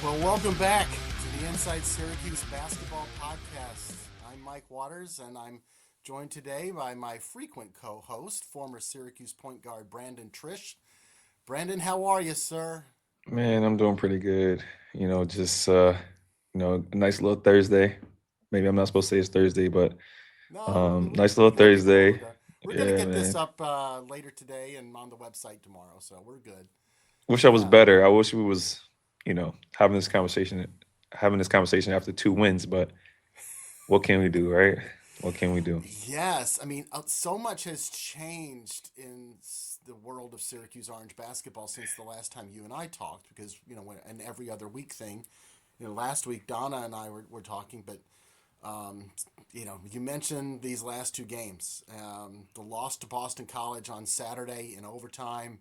Well, welcome back to the Inside Syracuse Basketball Podcast. I'm Mike Waters, and I'm joined today by my frequent co-host, former Syracuse point guard Brandon Triche. Brandon, how are you, sir? Man, I'm doing pretty good. Just a nice little Thursday. Maybe I'm not supposed to say it's Thursday, but No, nice we little got people Thursday. who are. We're gonna Yeah, get this man. up later today and on the website tomorrow, so we're good. Wish I was Um, better. I wish we was, having this conversation after two wins, but what can we do, right? What can we do? yes, I mean, so much has changed in the world of Syracuse Orange basketball since the last time you and I talked. Because when an every other week thing. Last week Donna and I were talking, but um, you mentioned these last two games. The loss to Boston College on Saturday in overtime,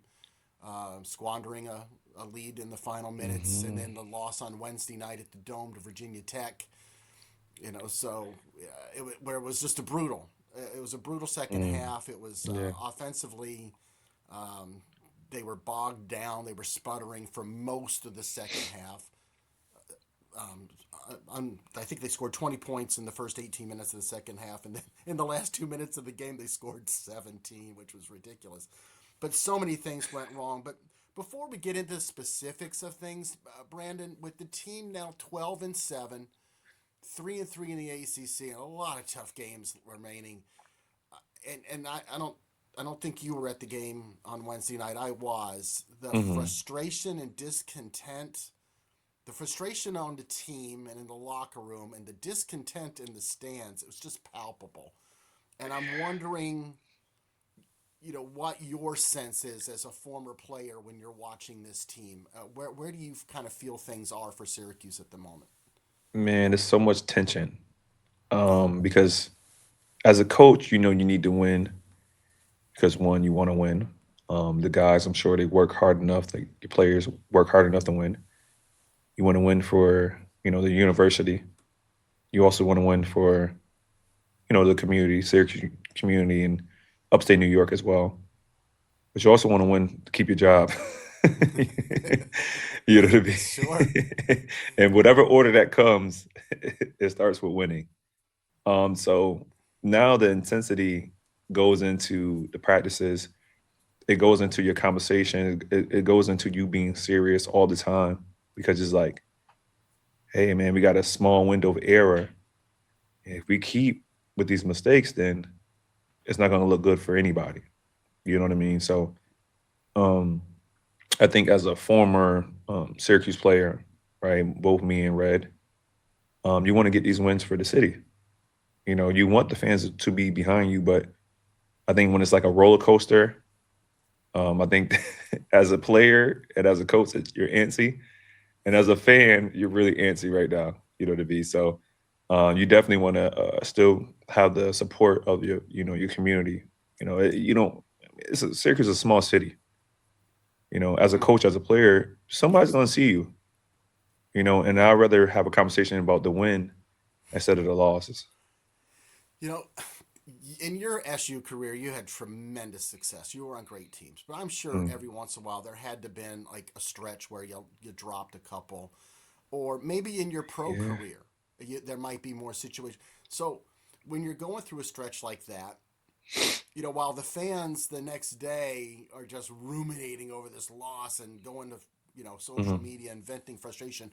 squandering a lead in the final minutes, and Hmm. then the loss on Wednesday night at the Dome to Virginia Tech. So where it was just a brutal. It was a brutal second Mm, half. It was yeah. offensively. Um, they were bogged down. They were sputtering for most of the second half. I think they scored 20 points in the first 18 minutes of the second half, and then in the last 2 minutes of the game, they scored 17, which was ridiculous. But so many things went wrong. But before we get into the specifics of things, Brandon, with the team now 12-7, 3-3 in the ACC, and a lot of tough games remaining, and I don't think you were at the game on Wednesday night. I was. The Hmm. frustration and discontent, the frustration on the team and in the locker room, and the discontent in the stands, it was just palpable. And I'm wondering, what your sense is as a former player when you're watching this team. Where do you kind of feel things are for Syracuse at the moment? Man, there's so much tension. Because as a coach, you need to win because one, you want to win. The guys, I'm sure they work hard enough. Your players work hard enough to win. You want to win for the university. You also want to win for the community, Syracuse community, and upstate New York as well. But you also want to win to keep your job. you know what I Sure. mean? And whatever order that comes, it starts with winning. So now the intensity goes into the practices. It goes into your conversation. It goes into you being serious all the time because it's like, hey man, we got a small window of error. If we keep with these mistakes, then it's not going to look good for anybody. You know what I mean? So um, I think as a former Syracuse player, right, both me and Red, you want to get these wins for the city. You want the fans to be behind you, but I think when it's like a roller coaster, I think as a player and as a coach, you're antsy, and as a fan, you're really antsy right now. You know to be so. You definitely want to still have the support of your community. You don't. Syracuse is a small city. As a Mm. coach, as a player, somebody's gonna see you. And I'd rather have a conversation about the win instead of the losses. You know, in your SU career, you had tremendous success. You were on great teams, but I'm sure Mm, every once in a while there had to been like a stretch where you dropped a couple, or maybe in your pro yeah. career, there might be more situations. So when you're going through a stretch like that, while the fans the next day are just ruminating over this loss and going to social Hmm. media and venting frustration,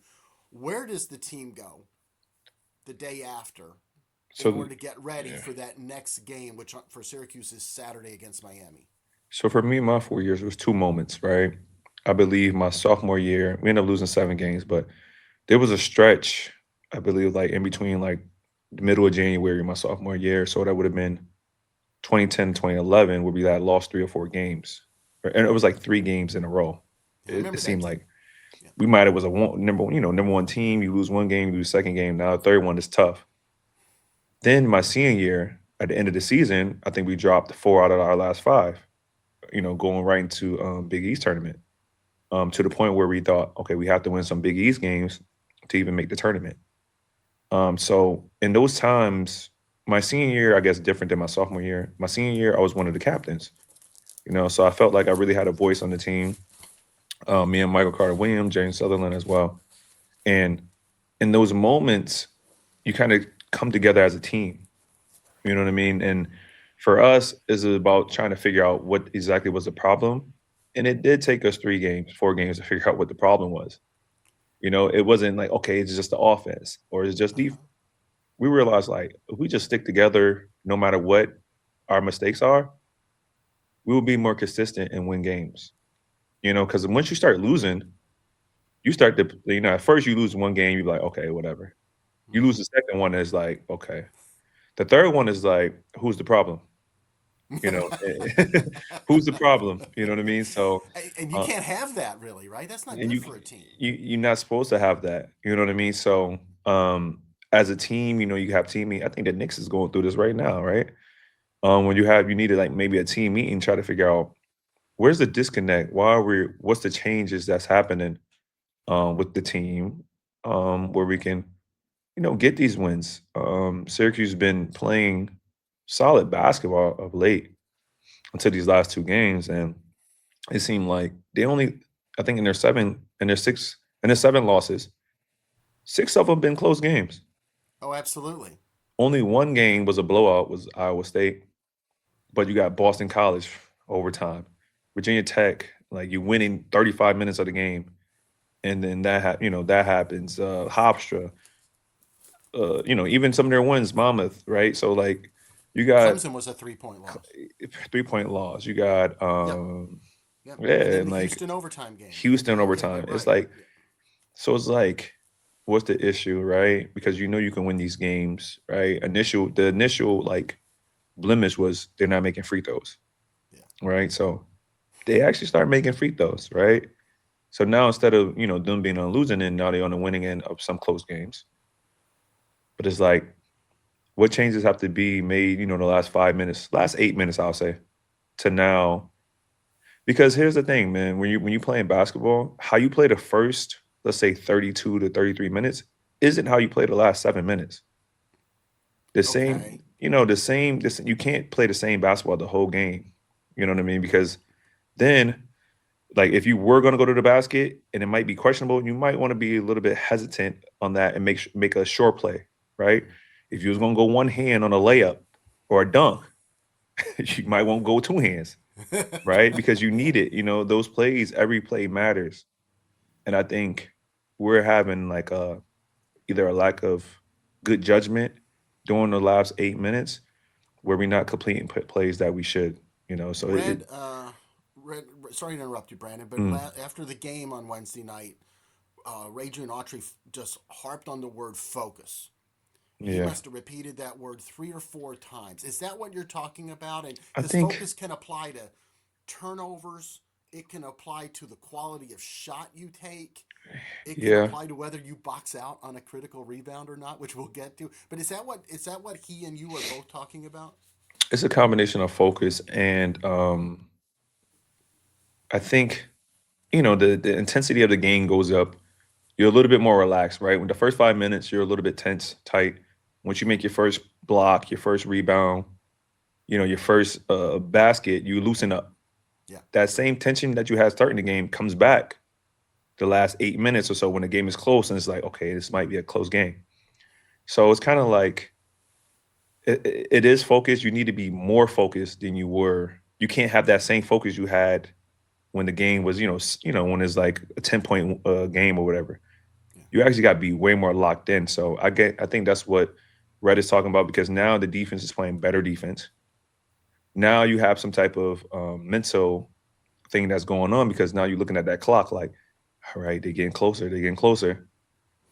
where does the team go the day after in So order to get ready yeah. for that next game, which for Syracuse is Saturday against Miami? So for me, my 4 years was two moments, right? I believe my sophomore year, we ended up losing 7 games, but there was a stretch, I believe, like in between like the middle of January, my sophomore year. So that would have been 2010, 2011, where we had lost 3 or 4 games. And it was like 3 games in a row. Yeah, I It remember that seemed team. like Yeah. we might have was a number one team. You lose one game, you lose second game. Now the third one is tough. Then my senior year, at the end of the season, I think we dropped 4 out of our last 5. Going right into Big East tournament. To the point where we thought, okay, we have to win some Big East games to even make the tournament. So in those times, my senior year, I guess, different than my sophomore year. My senior year, I was one of the captains. So I felt like I really had a voice on the team. Me and Michael Carter Williams, James Sutherland as well. And in those moments, you kind of come together as a team. You know what I mean? And for us, is about trying to figure out what exactly was the problem. And it did take us 3 games, 4 games to figure out what the problem was. It wasn't like, okay, it's just the offense or it's just defense. Uh-huh. We realized like if we just stick together, no matter what our mistakes are, we will be more consistent and win games. Because once you start losing, you start to, at first you lose one game, you're like, okay, whatever. You lose the second one, it's like, okay. The third one is like, who's the problem? You know, who's the problem? You know what I mean? So, And you uh, can't have that, really, right? That's not and good you for a team. you're not supposed to have that. You know what I mean? So, as a team, you have team meeting. I think the Knicks is going through this right now, right? When you needed like maybe a team meeting, try to figure out where's the disconnect. What's the changes that's happening with the team, where we can get these wins. Syracuse has been playing solid basketball of late until these last 2 games, and it seemed like they only, I think, in their 7 losses, 6 of them been close games. Oh, absolutely. Only one game was a blowout, was Iowa State, but you got Boston College overtime, Virginia Tech, like you winning 35 minutes of the game, and then that happens. Hofstra, even some of their wins, Monmouth, right? So like you got Clemson was a 3-point loss. 3 point loss. You got Yep. Yep. yeah, And then and the like Houston overtime game. Houston You hit overtime. it It's right. like so it's like what's the issue, right? Because you can win these games, right? The initial like blemish was they're not making free throws, Yeah. right? So they actually start making free throws, right? So now instead of them being on losing end, now they're on the winning end of some close games. But it's like what changes have to be made, the last 5 minutes, last 8 minutes, I'll say, to now. Because here's the thing, man, when you playing basketball, how you play the first, let's say 32 to 33 minutes, isn't how you play the last 7 minutes. The same, Okay. you can't play the same basketball the whole game. You know what I mean? Because then, like, if you were going to go to the basket and it might be questionable, you might want to be a little bit hesitant on that and make a short play, right? If you was going to go one hand on a layup or a dunk, you might won't go 2 hands, right? Because you Yeah. need it. Those plays, every play matters. And I think we're having like either a lack of good judgment during the last 8 minutes where we're not completing plays that we should. So Red, sorry to interrupt you, Brandon, but mm, after the game on Wednesday night, Adrian Autry just harped on the word focus. He yeah, must have repeated that word 3 or 4 times. Is that what you're talking about? And I because think focus can apply to turnovers, it can apply to the quality of shot you take. It can yeah, apply to whether you box out on a critical rebound or not, which we'll get to. But is that what he and you are both talking about? it's a combination of focus and I think the intensity of the game goes up. You're a little bit more relaxed, right? When the first 5 minutes, you're a little bit tense, tight. Once you make your first block, your first rebound, your first basket, you loosen up. Yeah. That same tension that you had starting the game comes back the last 8 minutes or so when the game is close, and it's like, okay, this might be a close game. So it's kind of like it is focused. You need to be more focused than you were. You can't have that same focus you had when the game was, when it's like a 10 point game or whatever. Yeah. You actually got to be way more locked in. So I think that's what Red is talking about because now the defense is playing better defense. Now you have some type of mental thing that's going on because now you're looking at that clock like, all right, they're getting closer,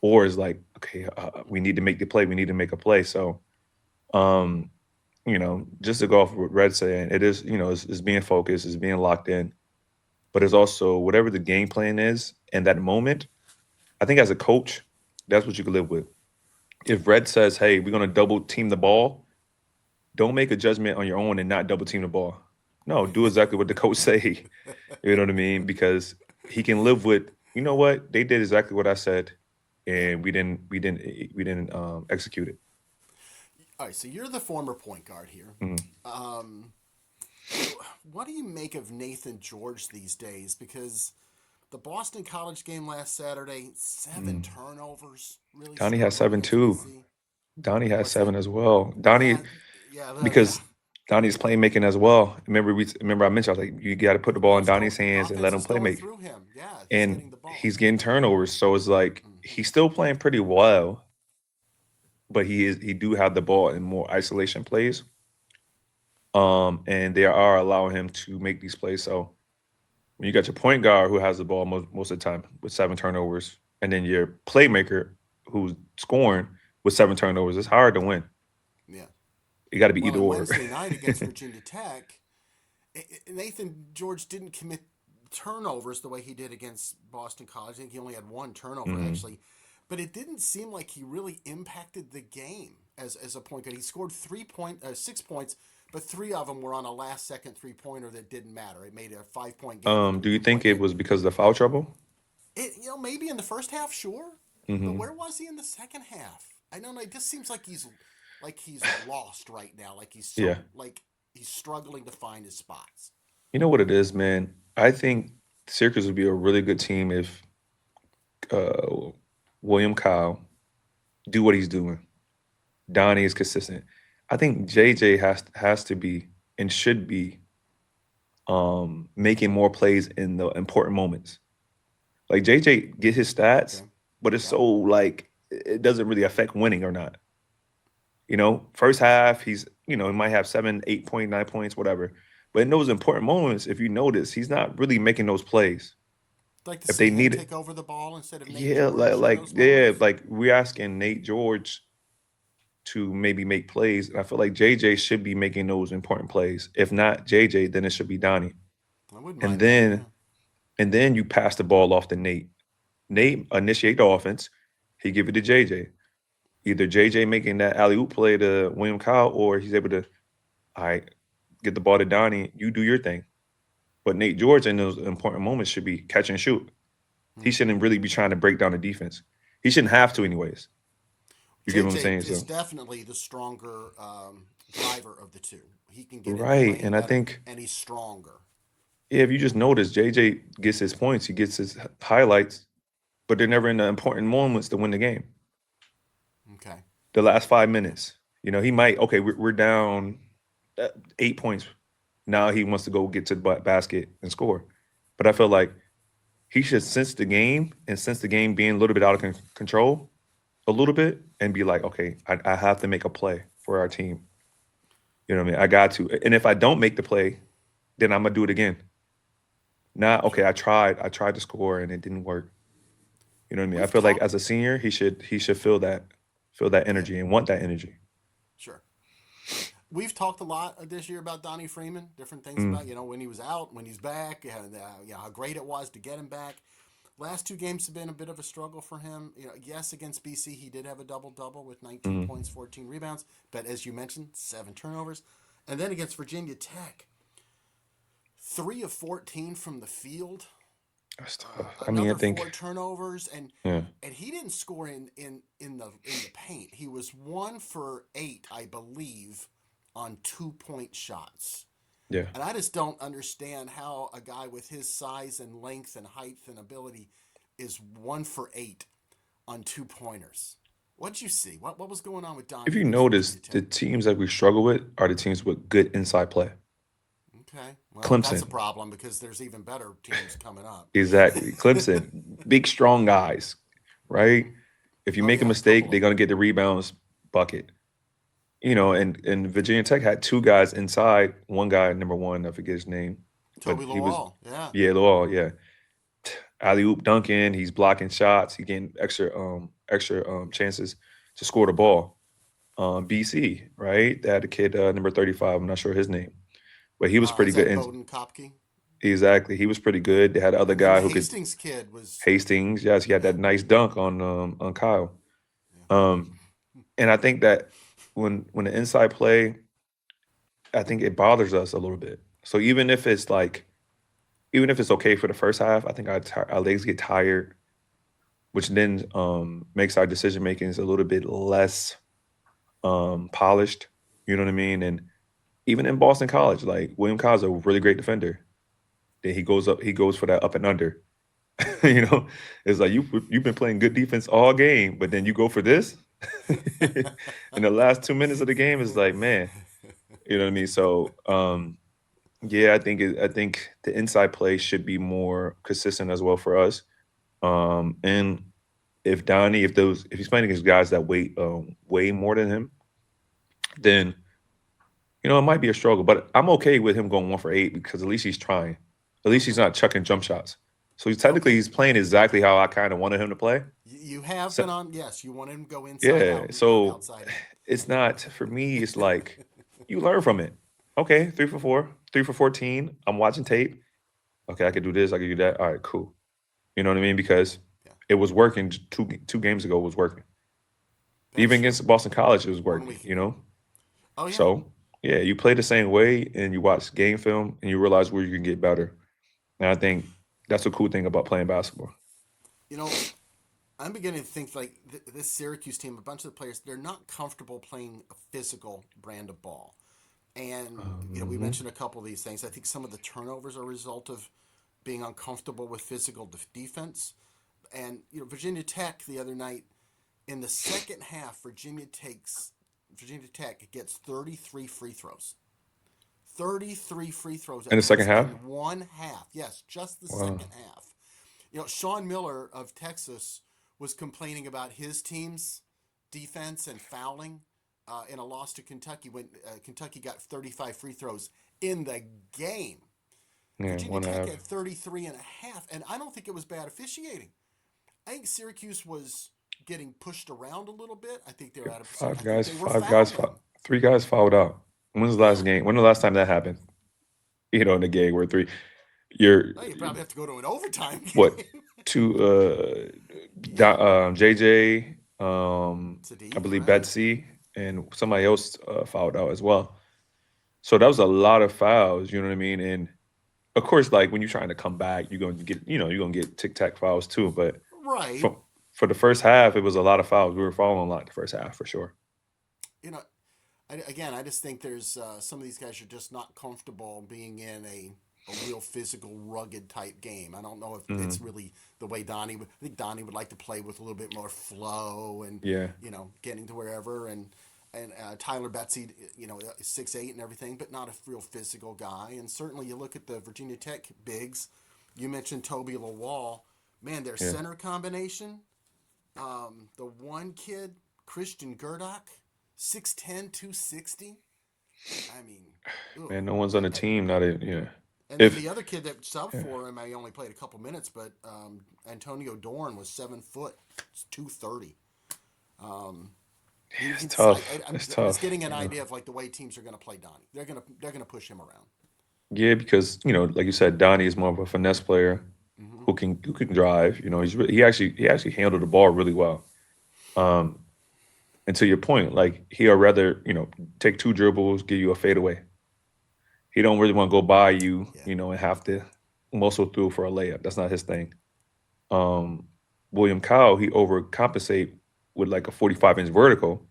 or it's like, okay, we need to make the play, we need to make a play. So, um, just to go off what Red saying, it is, it's being focused, it's being locked in, but it's also whatever the game plan is in that moment. I think as a coach, that's what you can live with. If Red says, "Hey, we're gonna double team the ball," don't make a judgment on your own and not double team the ball. No, do exactly what the coach say. You know what I mean? Because he can live with, you know what, they did exactly what I said, Yeah. and we didn't execute it. All right. So you're the former point guard here. Mhm. Um, what do you make of Nathan George these days? Because The Boston College game last Saturday, 7 turnovers. Really Donnie has struggled 7 against too. BC. Donnie has What's that? 7 as well. Yeah, Donnie, yeah. because Donnie's playmaking as well. Remember I mentioned, I was like, you got to put the ball in Donnie's The hands and let offense him is play going make. through him. Yeah, he's And getting the ball. he's getting turnovers. So it's like Hmm. he's still playing pretty well, but he do have the ball in more isolation plays. And they are allowing him to make these plays. So when you got your point guard who has the ball most of the time with 7 turnovers, and then your playmaker who's scoring with 7 turnovers, it's hard to win. Yeah. You got to be Well, either and or. Wednesday night against Virginia Tech, Nathan George didn't commit turnovers the way he did against Boston College. I think he only had 1 turnover Mhm. actually, but it didn't seem like he really impacted the game as a point guard. He scored 6 points, but 3 of them were on a last second 3 pointer that didn't matter. It made a 5 point game into a Do you 2 point think it game. was because of the foul trouble? Maybe in the first half, sure, but Hmm. where was he in the second half? I don't know. It just seems like he's lost right now. Like Yeah. he's struggling to find his spots. You know what it is, man? I think Syracuse would be a really good team if uh, William Kyle do what he's doing. Donnie is consistent. I think JJ has to be and should be making more plays in the important moments. Like JJ get his stats, Okay. but it's Yep. so like it doesn't really affect winning or not. First half he's he might have 7, 8 point, 9 points, whatever. But in those important moments, if you notice, he's not really making those plays. Like to If see they him need it, take over the ball instead of Nate yeah, George in those yeah, moments. like we're asking Nate George to maybe make plays, and I feel like JJ should be making those important plays. If not JJ, then it should be Donnie. I wouldn't And mind that. Yeah. then and then you pass the ball off to Nate. Nate initiate the offense. He give it to JJ. Either JJ making that alley oop play to William Kyle, or he's able to, all right, get the ball to Donnie. You do your thing. But Nate George in those important moments should be catch and shoot. He Hmm. shouldn't really be trying to break down the defense. He shouldn't have to, anyways. You get what I'm JJ saying? is So definitely the stronger driver of the two. He can get in the right, lane and I better, think and he's stronger. yeah, if you just notice, JJ gets his points, he gets his highlights, but they're never in the important moments to win the game. Okay. The last five Yeah. minutes, he might okay, we're down 8 points. Now he wants to go get to the basket and score, but I feel like he should sense the game and sense the game being a little bit out of control, a little bit, and be like, okay, I have to make a play for our team. You know what I mean? I got to, and if I don't make the play, then I'm gonna do it again. Not okay. Sure. I tried to score and it didn't work. You know what I mean? I We've feel like talked. as a senior, he should feel that Yeah. energy and want that energy. Sure. We've talked a lot this year about Donnie Freeman, different things Mm, about when he was out, when he's back, how great it was to get him back. Last 2 games have been a bit of a struggle for him. Yes, against BC he did have a double double with 19 mm. points, 14 rebounds, but as you mentioned, 7 turnovers. And then against Virginia Tech, 3 of 14 from the field, That's tough. I mean, I another think 4 turnovers, yeah, and he didn't score in the paint. He was 1 for 8, I believe, on 2 point shots. yeah. And I just don't understand how a guy with his size and length and height and ability is 1 for 8 on 2 pointers. What'd you see? What was going on with If Donnie you against notice, Virginia the Tech? teams that we struggle with are the teams with good inside play. Okay, well that's a Clemson, problem because there's even better teams coming up. exactly. Clemson, big strong guys, right? If you Oh make a yeah, a couple mistake, of they're them. gonna get the rebounds bucket. And Virginia Tech had two guys inside. One guy, number one, I forget his name, but Toby he was Lawal, yeah. yeah, Lowell, yeah. Alley oop dunking, he's blocking shots, he getting extra chances to score the ball. BC, right? They had a kid number 35. I'm not sure his name, but he was pretty Is good. that And Bowden Kopke? exactly, he was pretty good. They had the other And then guy the who could Hastings kid was, Hastings. Yes, he had yeah, that nice dunk on Kyle. yeah. Um, and I think that when the inside play, I think it bothers us a little bit. So even if it's okay for the first half, I think our legs get tired, which then makes our decision making a little bit less polished. You know what I mean? And even in Boston College, like William Kyle's a really great defender. Then he goes for that up and under. You know, it's like you've been playing good defense all game, but then you go for this in the last 2 minutes of the game. It's like, man, you know what I mean? So, yeah, I think the inside play should be more consistent as well for us. And if Donnie, if he's playing against guys that weigh way more than him, then it might be a struggle. But I'm okay with him going 1 for 8 because at least he's trying. At least he's Okay. not chucking jump shots. So technically Okay. he's playing exactly how I kind of wanted him to play. You have So been on. Yes, you want him to go inside yeah, out, not so outside in. it's not for me. It's like you learn from it. Okay, 3 for 4, 3 for 14. I'm watching tape. Okay, I could do this. I could do that. All right, cool. You know what I mean? Because Yeah, it was working two games ago. It was working. that's Even true. against Boston College, it was One working. week ago. Oh yeah. So yeah, you play the same way and you watch game film and you realize where you can get better. And I think that's the cool thing about playing basketball. You know, I'm beginning to think like this Syracuse team, a bunch of the players, they're not comfortable playing a physical brand of ball. And we Mhm. mentioned a couple of these things. I think some of the turnovers are a result of being uncomfortable with physical defense. And Virginia Tech the other night in the second half, Virginia Tech gets 33 free throws. 33 free throws In the second attempts half, in one half. Yes, just the wow. second half. Sean Miller of Texas was complaining about his team's defense and fouling in a loss to Kentucky when Kentucky got 35 free throws in the game. Yeah, Virginia one Tech half. had 33 and a half, and I don't think it was bad officiating. I think Syracuse was getting pushed around a little bit. I think they're out of position. I think they were Five guys, fouling. 3 guys fouled out. When's the last Yeah. game? When the last time that happened? In the game where you're Well, you probably have to go to an overtime what game. two Yeah. JJ, I Sadiq, believe right. Betsy and somebody else fouled out as well. So that was a lot of fouls, you know what I mean? And of course, like when you're trying to come back, you're gonna get tic tac fouls too. But Right. for for the first half, it was a lot of fouls. We were fouling a lot the first half for sure. You know, again, I just think there's some of these guys are just not comfortable being in a real physical, rugged type game. I don't know if it's Hmm. really the way Donnie would. I think Donnie would like to play with a little bit more flow and Yeah, getting to wherever and Tyler Betsy, 6'8" and everything, but not a real physical guy. And certainly, you look at the Virginia Tech bigs. You mentioned Toby Lawal. Man, their yeah. center combination. The one kid, Christian Gerdak, 6'10", 260. I mean, ugh. Man, no one's on the I, team. Not a yeah. and then If the other kid that subbed yeah, for him, I only played a couple minutes, but Antonio Dorn was 7 foot, 230. Um, you it's can, tough. I'm It's just tough. getting an idea of like the way teams are going to play Donnie. They're gonna push him around. Yeah, because like you said, Donnie is more of a finesse player Hmm. who can drive. He actually handled the ball really well. Um, and to your point, like he'll rather take 2 dribbles, give you a fadeaway. He don't really want to go by you, Yeah. and have to muscle through for a layup. That's not his thing. Um, William Kyle, he overcompensate with like a 45-inch vertical,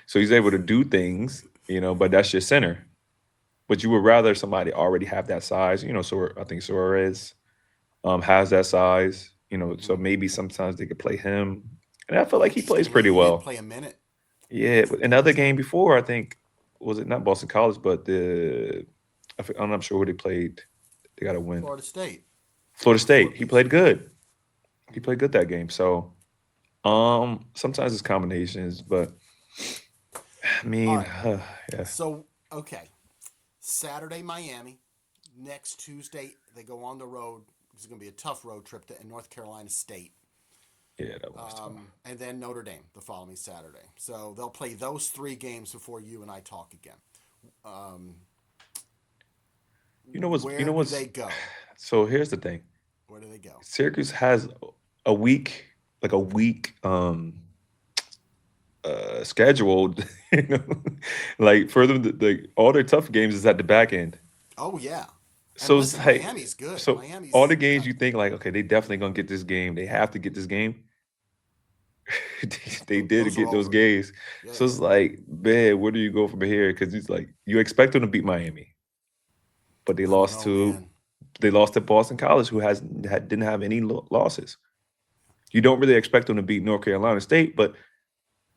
so he's able to do things, but that's your center. But you would rather somebody already have that size, so I think Suarez has that size, so Hmm. maybe sometimes they could play him. And I feel like he plays Interestingly, pretty he didn't well. play a minute Yeah, but another last game night. before, I think, was it not Boston College, but I'm not sure who they played. They got a win. Florida State. Florida The Four State. He played Peaks. Yeah. good. He played good that game. So sometimes it's combinations, but I All mean, right. yeah, So okay, Saturday Miami. Next Tuesday they go on the road. It's going to be a tough road trip to North Carolina State. yeah, that was tough. And then Notre Dame the following Saturday. So they'll play those three games before you and I talk again. Um, You where know do what's they go? so here's the thing. Where do they go? Syracuse has a week, like a week scheduled, you know, like for them, all their tough games is at the back end. Oh yeah, and So it's listen, like, Miami's good. so all the Miami's games got you think like, okay, they definitely gonna get this game. They have to get this game. They did those are get those over. games. Yeah, So yeah. it's like, man, where do you go from here? Because it's like you expect them to beat Miami, but they I don't lost know, to man. They lost to Boston College, who didn't have any losses. You don't really expect them to beat North Carolina State, but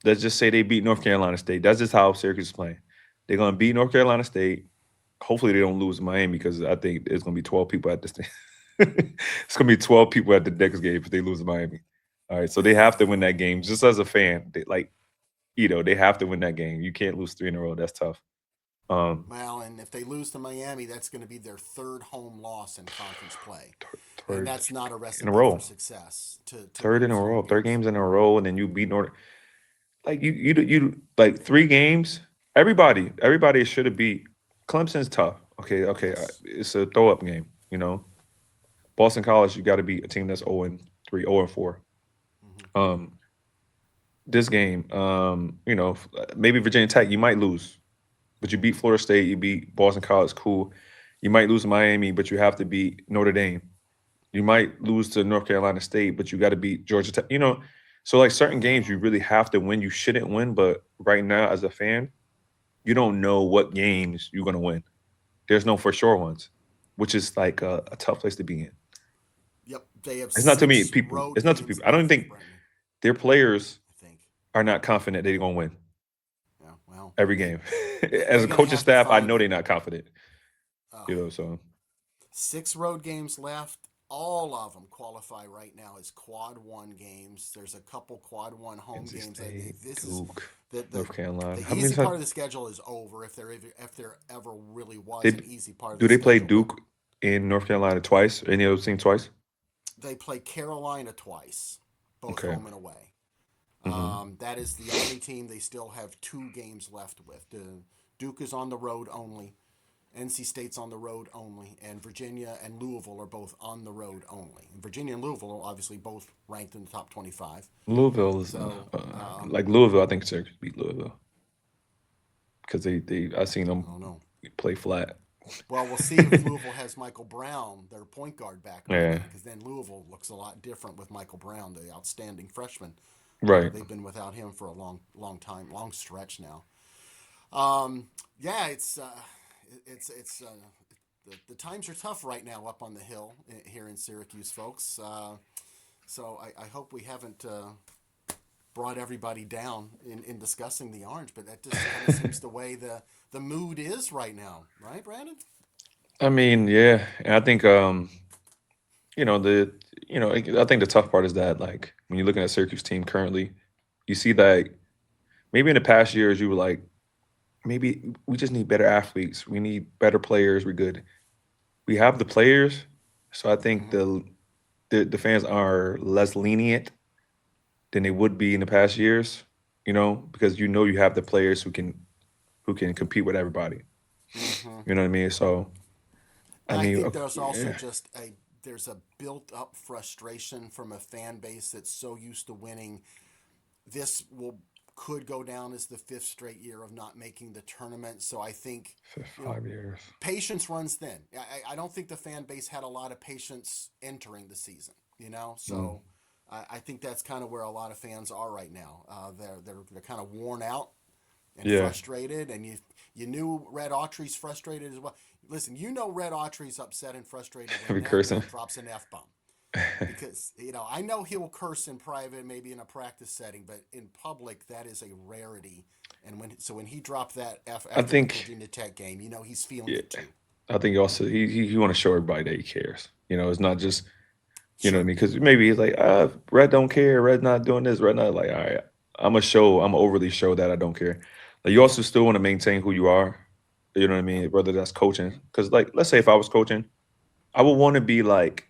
let's just say they beat North Carolina State. That's just how Syracuse is playing. They're going to beat North Carolina State. Hopefully they don't lose to Miami, because I think there's going to be 12 people at this thing. It's going to be 12 people at the next game if they lose to Miami. All right, so they have to win that game. Just as a fan, they have to win that game. You can't lose 3 in a row. That's tough. Well, and if they lose to Miami, that's going to be their third home loss in conference play, and Third that's not a in a recipe for row. success. To Third in lose a row. home 3 games games. in a row, and then you beat North. Like you like 3 games. Everybody should have beat. Clemson's tough. Okay, Yes. it's a throw up game. Boston College, you got to beat a team that's 0-3, 0-4. Mm-hmm. Um, this game, maybe Virginia Tech, you might lose, but you beat Florida State, you beat Boston College, cool. You might lose to Miami, but you have to beat Notre Dame. You might lose to North Carolina State, but you got to beat Georgia Tech. So like certain games you really have to win. You shouldn't win, but right now as a fan, you don't know what games you're gonna win. There's no for sure ones, which is like a tough place to be in. Yep, they have It's not to me, 6 people. road It's not to games people. I don't even left, think Brendan. their players I think. are not confident they're gonna win Yeah, well, every they, game. As they're a going to coaching have to staff, I find know it. they're not confident. Oh, So 6 road games left. All of them qualify right now as quad one games. There's a couple quad one home NC games. State, This is Duke, the North Carolina. the How many easy times part of the schedule is over if there ever really was they an easy part of do the they play schedule. But Duke in North Carolina twice? Any other team twice? they play Carolina twice, both Okay. home and away. Hmm. That is the only team they still have 2 games left with. Duke is on the road only. NC State's on the road only, and Virginia and Louisville are both on the road only. And Virginia and Louisville are obviously both ranked in the top 25. Louisville is So, like Louisville. I think Syracuse beat Louisville because they I seen I them don't know. play flat. Well, we'll see if Louisville has Michael Brown, their point guard, back by Yeah, then, because then Louisville looks a lot different with Michael Brown, the outstanding freshman. right. They've been without him for a long time, long stretch now. Yeah, it's the times are tough right now up on the hill here in Syracuse, folks. So I hope we haven't brought everybody down in discussing the Orange, but that just kind of seems the way the mood is right now, right, Brandon? I mean, yeah, and I think you know the I think the tough part is that like when you're looking at Syracuse team currently, you see that maybe in the past years you were like maybe we just need better athletes, we need better players, we're good. We have the players, so I think Mm-hmm. the fans are less lenient than they would be in the past years, because you have the players who can compete with everybody. Mm-hmm. You know what I mean? So I I mean, think there's also yeah, just there's a built up frustration from a fan base that's so used to winning. This will could go down as the 5th straight year of not making the tournament. So I think, for you know, 5 years. patience runs thin. I don't think the fan base had a lot of patience entering the season. Mm, So I think that's kind of where a lot of fans are right now. They're kind of worn out and yeah, frustrated, and you knew Red Autry's frustrated as well. Listen, Red Autry's upset and frustrated when be that cursing. man drops an F bomb, because I know he'll curse in private, maybe in a practice setting, but in public that is a rarity. And when he dropped that F I after the think, Virginia Tech game, he's feeling yeah, it too. I think also he want to show everybody that he cares. It's not just what I Sure. mean, because maybe he's like, Red don't care, Red not doing this, Red not like, all right, I'm overly show that I don't care. Like you Yeah. also still want to maintain who you are. You know what I Yep. mean? Whether that's coaching, because like let's say if I was coaching, I would want to be like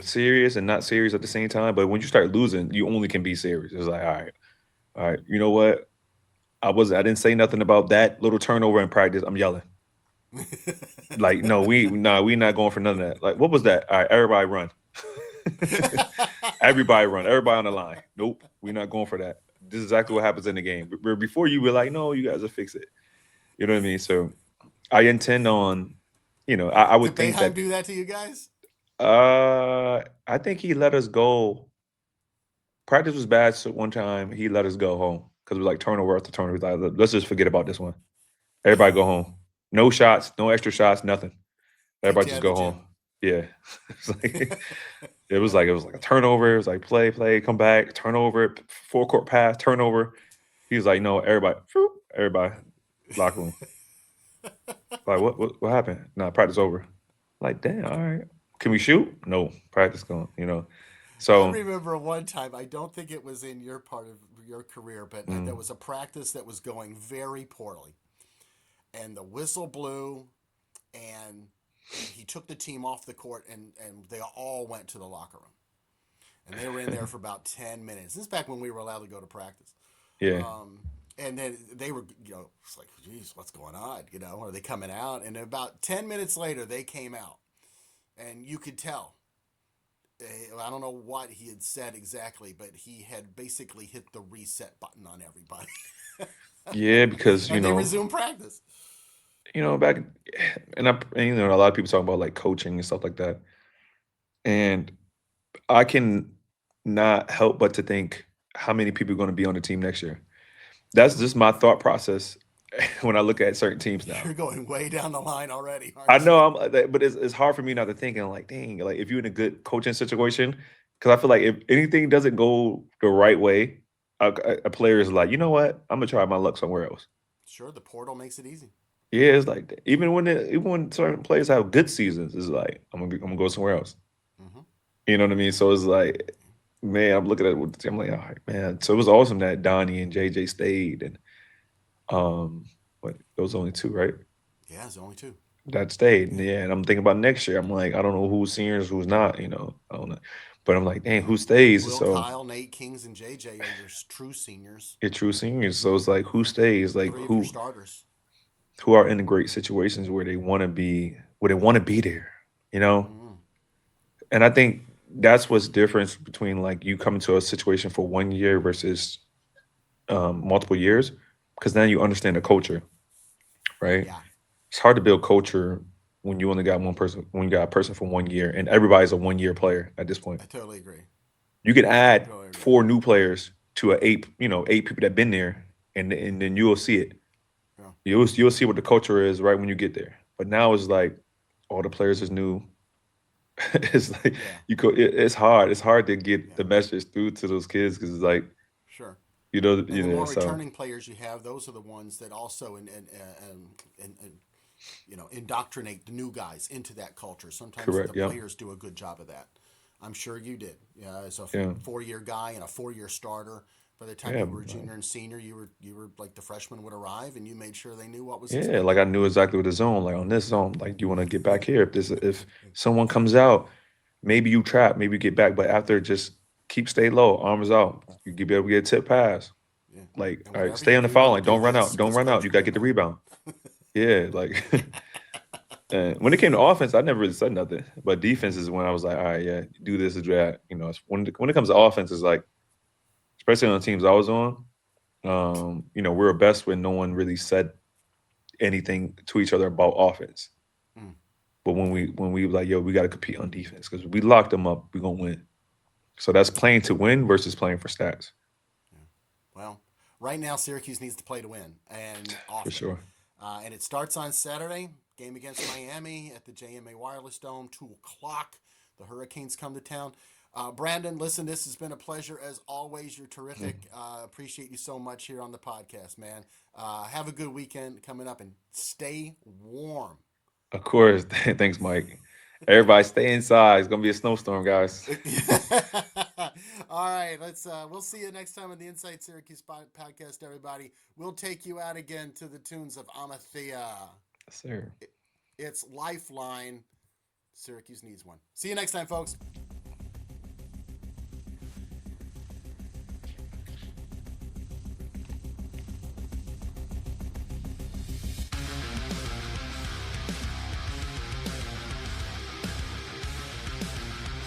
serious and not serious at the same time. But when you start losing, you only can be serious. It's like, all right, you know what? I didn't say nothing about that little turnover in practice. I'm yelling. Like, no, we not going for none of that. Like, what was that? All right, everybody run. Everybody run. Everybody on the line. Nope, we're not going for that. This is exactly what happens in the game. But before you were like, no, you guys will fix it. You know what I mean? So I intend on, I would Did think Bayheim that do that to you guys? I think he let us go. Practice was bad, so one time he let us go home because it was like turnover after turnover. He's like, let's just forget about this one. Everybody go home. No shots, no extra shots, nothing. Kicked Everybody you out just of the go home. gym. Yeah. It's like, it was like a turnover. It was like play, come back, turnover, full court pass, turnover. He was like, no, everybody, locker room. Like, what happened? Nah, practice over. Like, damn, all right. Can we shoot? No, practice going, I So, remember one time, I don't think it was in your part of your career, but there mm, was a practice that was going very poorly. And the whistle blew, and he took the team off the court, and they all went to the locker room. And they were in there for about 10 minutes. This is back when we were allowed to go to practice. yeah, Um, and then they were, it's like, geez, what's going on? Are they coming out? And about 10 minutes later, they came out. And you could tell. I don't know what he had said exactly, but he had basically hit the reset button on everybody. yeah, because, And they resumed practice. back, and a lot of people talk about like coaching and stuff like that. And I can not help but to think how many people are going to be on the team next year. That's just my thought process when I look at certain teams now. You're going way down the line already, I aren't you? know but it's hard for me not to think and like, dang, like if you're in a good coaching situation, because I feel like if anything doesn't go the right way, a player is like, you know what, I'm gonna try my luck somewhere else. Sure, the portal makes it easy. Yeah, it's like that. Even when certain players have good seasons, it's like I'm gonna go somewhere else. Hmm. You know what I mean? So it's like, man, I'm looking at it with the team, I'm like, all right, man. So it was awesome that Donnie and JJ stayed, and what those only two, right? Yeah, it's only two. That stayed. And Yeah. yeah, and I'm thinking about next year. I'm like, I don't know who's seniors, who's not, I don't know. But I'm like, dang, Well, who stays? Will, So Kyle, Nate, Kings, and JJ are your true seniors. your true seniors. So it's like who stays? Like Three of your who starters. who are in great situations where they want to be there, you know? Mm-hmm. And I think that's what's difference between like you coming to a situation for 1 year versus multiple years, because then you understand the culture, right? Yeah, It's hard to build culture when you only got one person, when you got a person for 1 year, and everybody's a 1 year player at this point. I totally agree. You can add Totally agree. four new players to eight people that been there, and then you'll see it. Yeah. You'll see what the culture is right when you get there. But now it's like all the players is new. It's like Yeah. it's hard. It's hard to get Yeah. the message through to those kids because it's like Sure. you know And you the know more so returning players you have, those are the ones that also indoctrinate the new guys into that culture. Sometimes the correct. Yep. players do a good job of that. I'm sure you did. Yeah, as a Yeah. 4 year guy and a 4 year starter. By the time Yeah. you were junior and senior, you were like the freshmen would arrive, and you made sure they knew what was Yeah, like expected. I knew exactly what the zone, like on this zone, like you want to get back here. If someone comes out, maybe you trap, maybe you get back, but after just stay low, arms out. You be able to get a tip pass. Yeah. Like, And all right, whatever stay you on the do, foul don't line. do Don't run this out. Don't because run out. coach You will gotta get get the mad. rebound. Yeah, like and when it came to offense, I never really said nothing. But defense is when I was like, all right, yeah, do this, do that. When it comes to offense, it's like, especially on the teams I was on, we were best when no one really said anything to each other about offense. Mm, But when yeah. we were like, yo, we got to compete on defense because we locked them up, we're gonna win. So that's playing to win versus playing for stats, Yeah. Well, right now Syracuse needs to play to win, and for often. sure. And it starts on Saturday. Game against Miami at the JMA Wireless Dome, 2 o'clock. The Hurricanes come to town. Brandon, listen, this has been a pleasure as always. You're terrific. Mhm. Appreciate you so much here on the podcast, man. Have a good weekend coming up, and stay warm. Of course. Thanks, Mike. Everybody stay inside. It's gonna be a snowstorm, guys. All right, we'll see you next time on the Inside Syracuse podcast, everybody. We'll take you out again to the tunes of Amathea. Yes, sir. It's Lifeline. Syracuse needs one. See you next time, folks.